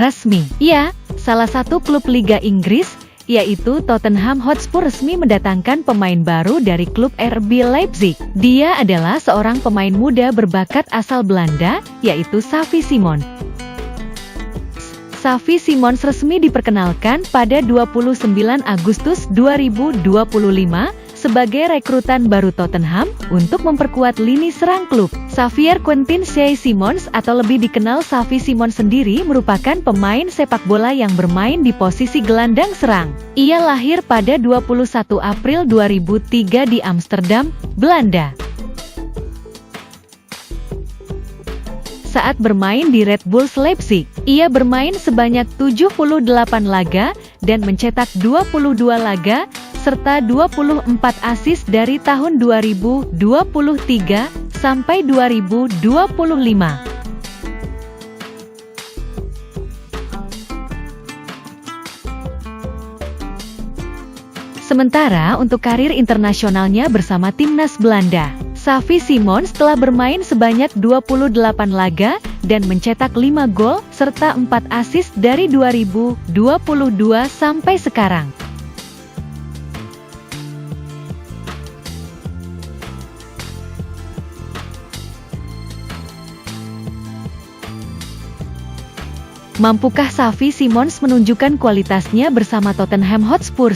resmi. Ya, salah satu klub Liga Inggris, yaitu Tottenham Hotspur resmi mendatangkan pemain baru dari klub RB Leipzig. Dia adalah seorang pemain muda berbakat asal Belanda, yaitu Xavi Simons. Xavi Simons resmi diperkenalkan pada 29 Agustus 2025 sebagai rekrutan baru Tottenham untuk memperkuat lini serang klub. Xavier Quentin Simons atau lebih dikenal Xavi Simons sendiri merupakan pemain sepak bola yang bermain di posisi gelandang serang. Ia lahir pada 21 April 2003 di Amsterdam, Belanda. Saat bermain di Red Bull Leipzig, ia bermain sebanyak 78 laga dan mencetak 22 laga serta 24 assist dari tahun 2023 sampai 2025. Sementara untuk karir internasionalnya bersama timnas Belanda, Xavi Simons telah bermain sebanyak 28 laga dan mencetak 5 gol serta 4 assist dari 2022 sampai sekarang. Mampukah Xavi Simons menunjukkan kualitasnya bersama Tottenham Hotspur?